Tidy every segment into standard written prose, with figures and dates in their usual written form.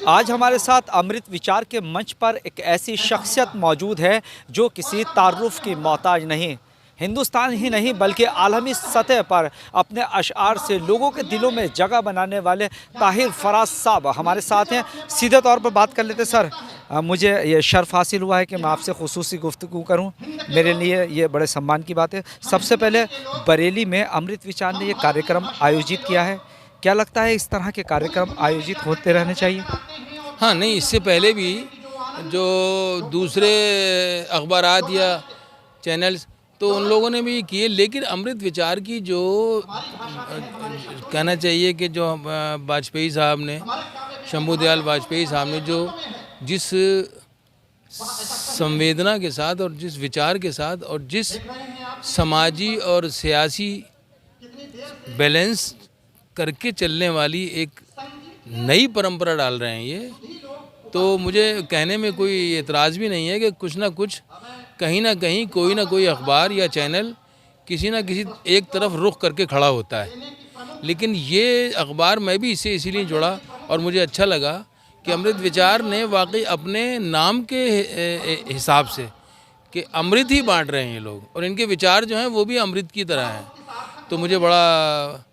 आज हमारे साथ अमृत विचार के मंच पर एक ऐसी शख्सियत मौजूद है जो किसी तारुफ की मोहताज नहीं, हिंदुस्तान ही नहीं बल्कि आलमी सतह पर अपने अशआर से लोगों के दिलों में जगह बनाने वाले ताहिर फराज साहब हमारे साथ हैं। सीधे तौर पर बात कर लेते सर, मुझे ये शर्फ हासिल हुआ है कि मैं आपसे खुसूसी गुफ्तगू करूं, मेरे लिए ये बड़े सम्मान की बात है। सबसे पहले बरेली में अमृत विचार ने ये कार्यक्रम आयोजित किया है, क्या लगता है इस तरह के कार्यक्रम आयोजित होते रहने चाहिए? हाँ, नहीं, इससे पहले भी जो दूसरे अखबारात या चैनल्स तो उन लोगों ने भी किए, लेकिन अमृत विचार की जो कहना चाहिए कि जो वाजपेयी साहब ने, शंभू दयाल वाजपेयी साहब ने जो जिस संवेदना के साथ और जिस विचार के साथ और जिस समाजी और सियासी बैलेंस करके चलने वाली एक नई परंपरा डाल रहे हैं ये, तो मुझे कहने में कोई एतराज़ भी नहीं है कि कुछ ना कुछ कहीं ना कहीं कोई ना कोई अखबार या चैनल किसी ना किसी एक तरफ रुख करके खड़ा होता है। लेकिन ये अखबार मैं भी इससे इसीलिए जुड़ा और मुझे अच्छा लगा कि अमृत विचार ने वाकई अपने नाम के हिसाब से कि अमृत ही बांट रहे हैं ये लोग, और इनके विचार जो हैं वो भी अमृत की तरह हैं। तो मुझे बड़ा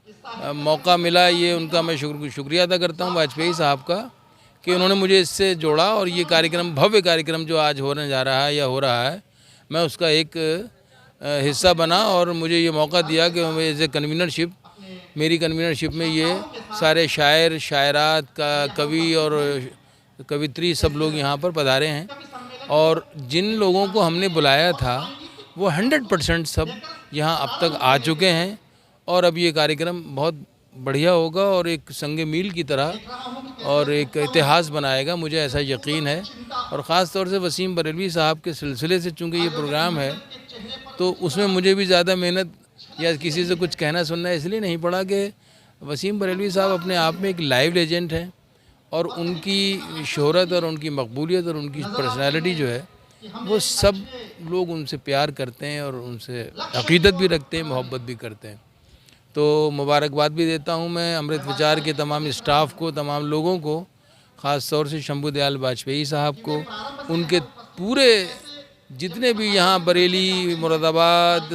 मौका मिला, ये उनका मैं शुक्रिया अदा करता हूँ वाजपेयी साहब का कि उन्होंने मुझे इससे जोड़ा, और ये कार्यक्रम, भव्य कार्यक्रम जो आज होने जा रहा है या हो रहा है, मैं उसका एक हिस्सा बना और मुझे ये मौका दिया कि एज ए कन्वीनरशिप, मेरी कन्वीनरशिप में ये सारे शायर, शायरात का कवि और कवित्री सब लोग यहाँ पर पधारे हैं, और जिन लोगों को हमने बुलाया था वो 100% सब यहाँ अब तक आ चुके हैं, और अब ये कार्यक्रम बहुत बढ़िया होगा और एक संगे मील की तरह और एक इतिहास बनाएगा, मुझे ऐसा यकीन है। और ख़ास तौर से वसीम बरेलवी साहब के सिलसिले से चूँकि ये प्रोग्राम है तो उसमें मुझे भी ज़्यादा मेहनत या किसी से कुछ कहना सुनना इसलिए नहीं पड़ा कि वसीम बरेलवी साहब अपने आप में एक लाइव लेजेंड हैं, और उनकी शोहरत और उनकी मकबूलियत और उनकी पर्सनैलिटी जो है वो सब लोग उनसे प्यार करते हैं और उनसे अक़ीदत भी रखते हैं, मोहब्बत भी करते हैं। तो मुबारकबाद भी देता हूँ मैं अमृत विचार के तमाम स्टाफ को, तमाम लोगों को, ख़ास तौर से शंभू दयाल वाजपेयी साहब को, उनके पूरे जितने भी यहाँ बरेली, मुरादाबाद,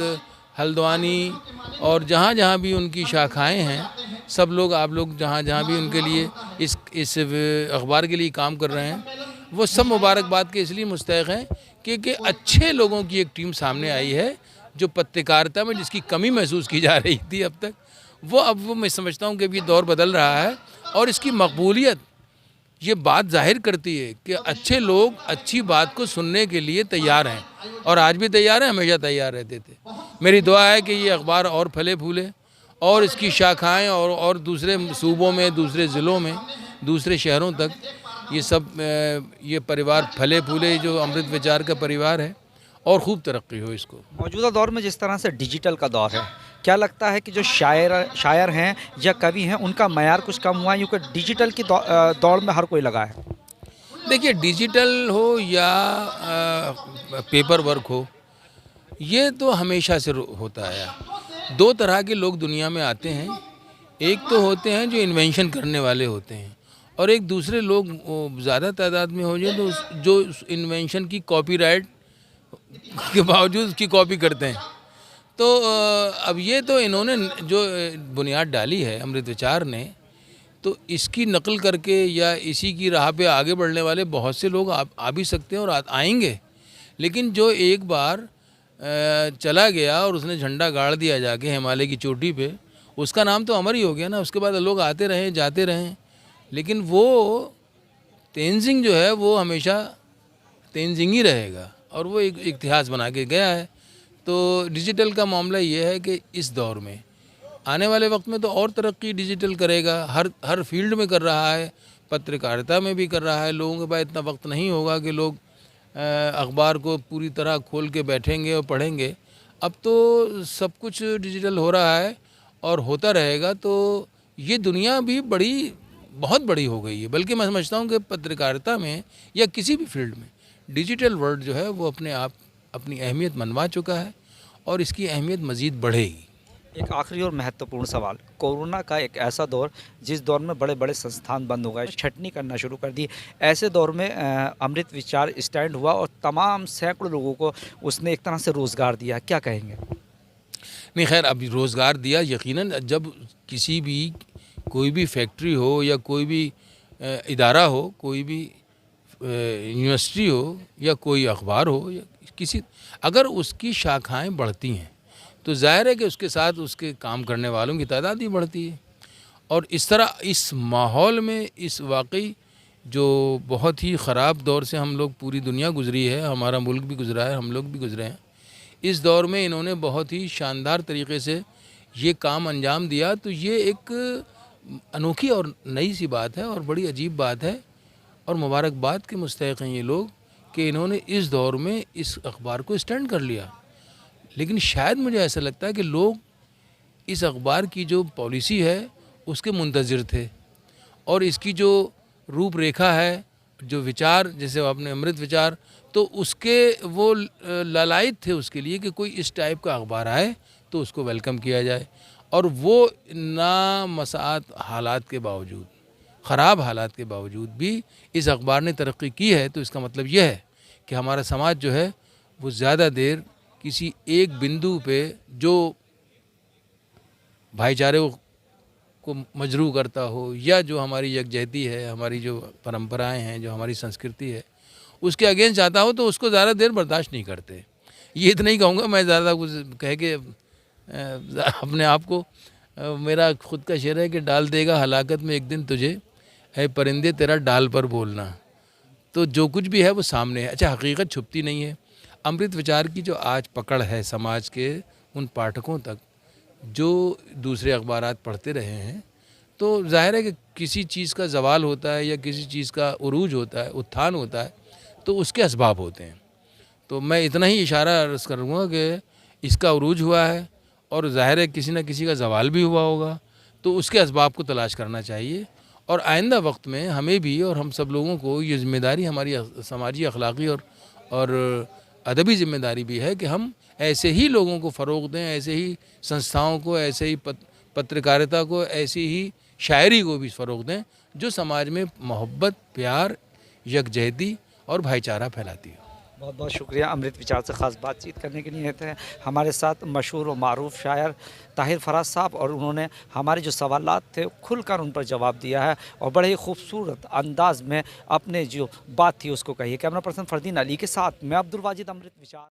हल्द्वानी और जहाँ जहाँ भी उनकी शाखाएं हैं, सब लोग, आप लोग जहाँ जहाँ भी उनके लिए इस अखबार के लिए काम कर रहे हैं, वो सब मुबारकबाद के इसलिए मुस्तहिक़ हैं क्योंकि अच्छे लोगों की एक टीम सामने आई है जो पत्रकारिता में जिसकी कमी महसूस की जा रही थी अब तक, वो मैं समझता हूँ कि अभी दौर बदल रहा है, और इसकी मकबूलियत ये बात जाहिर करती है कि अच्छे लोग अच्छी बात को सुनने के लिए तैयार हैं, और आज भी तैयार हैं, हमेशा तैयार रहते थे। मेरी दुआ है कि ये अखबार और फले फूले और इसकी शाखाएं और दूसरे सूबों में, दूसरे ज़िलों में, दूसरे शहरों तक ये सब ये परिवार फले फूले, जो अमृत विचार का परिवार है, और ख़ूब तरक्की हो इसको। मौजूदा दौर में जिस तरह से डिजिटल का दौर है, क्या लगता है कि जो शायर हैं या कवि हैं उनका मयार कुछ कम हुआ है, क्योंकि डिजिटल की दौड़ में हर कोई लगा है? देखिए, डिजिटल हो या पेपर वर्क हो, ये तो हमेशा से होता है। दो तरह के लोग दुनिया में आते हैं, एक तो होते हैं जो इन्वेंशन करने वाले होते हैं, और एक दूसरे लोग ज़्यादा तादाद में हो जाए तो जो इन्वेंशन की कॉपीराइट के बावजूद उसकी कॉपी करते हैं। तो अब ये तो इन्होंने जो बुनियाद डाली है अमृत विचार ने, तो इसकी नकल करके या इसी की राह पे आगे बढ़ने वाले बहुत से लोग आ भी सकते हैं और आएंगे, लेकिन जो एक बार चला गया और उसने झंडा गाड़ दिया जाके हिमालय की चोटी पे, उसका नाम तो अमर ही हो गया ना। उसके बाद लोग आते रहें, जाते रहें, लेकिन वो तेंजिंग जो है वो हमेशा तेंजिंग ही रहेगा, और वो एक इतिहास बना के गया है। तो डिजिटल का मामला ये है कि इस दौर में, आने वाले वक्त में तो और तरक्की डिजिटल करेगा, हर फील्ड में कर रहा है, पत्रकारिता में भी कर रहा है। लोगों के पास इतना वक्त नहीं होगा कि लोग अखबार को पूरी तरह खोल के बैठेंगे और पढ़ेंगे। अब तो सब कुछ डिजिटल हो रहा है और होता रहेगा, तो ये दुनिया भी बहुत बड़ी हो गई है। बल्कि मैं समझता हूँ कि पत्रकारिता में या किसी भी फील्ड में डिजिटल वर्ल्ड जो है वो अपने आप अपनी अहमियत मनवा चुका है, और इसकी अहमियत मज़ीद बढ़ेगी। एक आखिरी और महत्वपूर्ण सवाल, कोरोना का एक ऐसा दौर जिस दौर में बड़े बड़े संस्थान बंद हो गए, छटनी करना शुरू कर दी। ऐसे दौर में अमृत विचार स्टैंड हुआ और तमाम सैकड़ों लोगों को उसने एक तरह से रोज़गार दिया। क्या कहेंगे? नहीं, खैर अब रोज़गार दिया यकीनन। जब किसी भी कोई भी फैक्ट्री हो या कोई भी इदारा हो, कोई भी यूनिवर्सिटी हो या कोई अखबार हो या किसी, अगर उसकी शाखाएं बढ़ती हैं तो जाहिर है कि उसके साथ उसके काम करने वालों की तादाद भी बढ़ती है। और इस तरह इस माहौल में, इस वाकई जो बहुत ही ख़राब दौर से हम लोग, पूरी दुनिया गुजरी है, हमारा मुल्क भी गुजरा है, हम लोग भी गुजरे हैं, इस दौर में इन्होंने बहुत ही शानदार तरीके से ये काम अंजाम दिया। तो ये एक अनोखी और नई सी बात है और बड़ी अजीब बात है और मुबारकबाद के मुस्तहिक़ हैं ये लोग कि इन्होंने इस दौर में इस अखबार को स्टैंड कर लिया। लेकिन शायद मुझे ऐसा लगता है कि लोग इस अखबार की जो पॉलिसी है उसके मुंतज़िर थे और इसकी जो रूपरेखा है, जो विचार, जैसे आपने अमृत विचार, तो उसके वो लालायित थे उसके लिए कि कोई इस टाइप का अखबार आए तो उसको वेलकम किया जाए। और वो नामसात हालात के बावजूद, ख़राब हालात के बावजूद भी इस अखबार ने तरक्की की है। तो इसका मतलब यह है कि हमारा समाज जो है वो ज़्यादा देर किसी एक बिंदु पे जो भाईचारे को मजरू करता हो या जो हमारी यकजहती है, हमारी जो परंपराएं हैं, जो हमारी संस्कृति है, उसके अगेंस्ट जाता हो तो उसको ज़्यादा देर बर्दाश्त नहीं करते। ये इतना ही कहूँगा मैं, ज़्यादा कुछ कह के अपने आप को, मेरा खुद का शेर है कि डाल देगा हलाकत में एक दिन तुझे, है परिंदे तेरा डाल पर बोलना। तो जो कुछ भी है वो सामने है। अच्छा, हकीकत छुपती नहीं है। अमृत विचार की जो आज पकड़ है समाज के उन पाठकों तक जो दूसरे अखबारात पढ़ते रहे हैं, तो जाहिर है कि किसी चीज़ का ज़वाल होता है या किसी चीज़ का उरूज होता है, उत्थान होता है, तो उसके असबाब होते हैं। तो मैं इतना ही इशारा अर्ज़ करूँगा कि इसका उरूज हुआ है और ज़ाहिर है किसी न किसी का ज़वाल भी हुआ होगा, तो उसके असबाब को तलाश करना चाहिए। और आइंदा वक्त में हमें भी और हम सब लोगों को ये ज़िम्मेदारी, हमारी समाजी, अखलाक़ी और अदबी ज़िम्मेदारी भी है कि हम ऐसे ही लोगों को फ़रोग़ दें, ऐसे ही संस्थाओं को, ऐसे ही पत्रकारिता को, ऐसी ही शायरी को भी फ़रोग़ दें जो समाज में मोहब्बत, प्यार, यकजहती और भाईचारा फैलाती हो। बहुत बहुत शुक्रिया अमृत विचार से ख़ास बातचीत करने के लिए थे हमारे साथ मशहूर और मारूफ शायर ताहिर फराज साहब, और उन्होंने हमारे जो सवालात थे खुलकर उन पर जवाब दिया है और बड़े ही खूबसूरत अंदाज में अपने जो बात थी उसको कही है। कैमरा पर्सन फरदीन अली के साथ मैं अब्दुल वाजिद, अमृत विचार।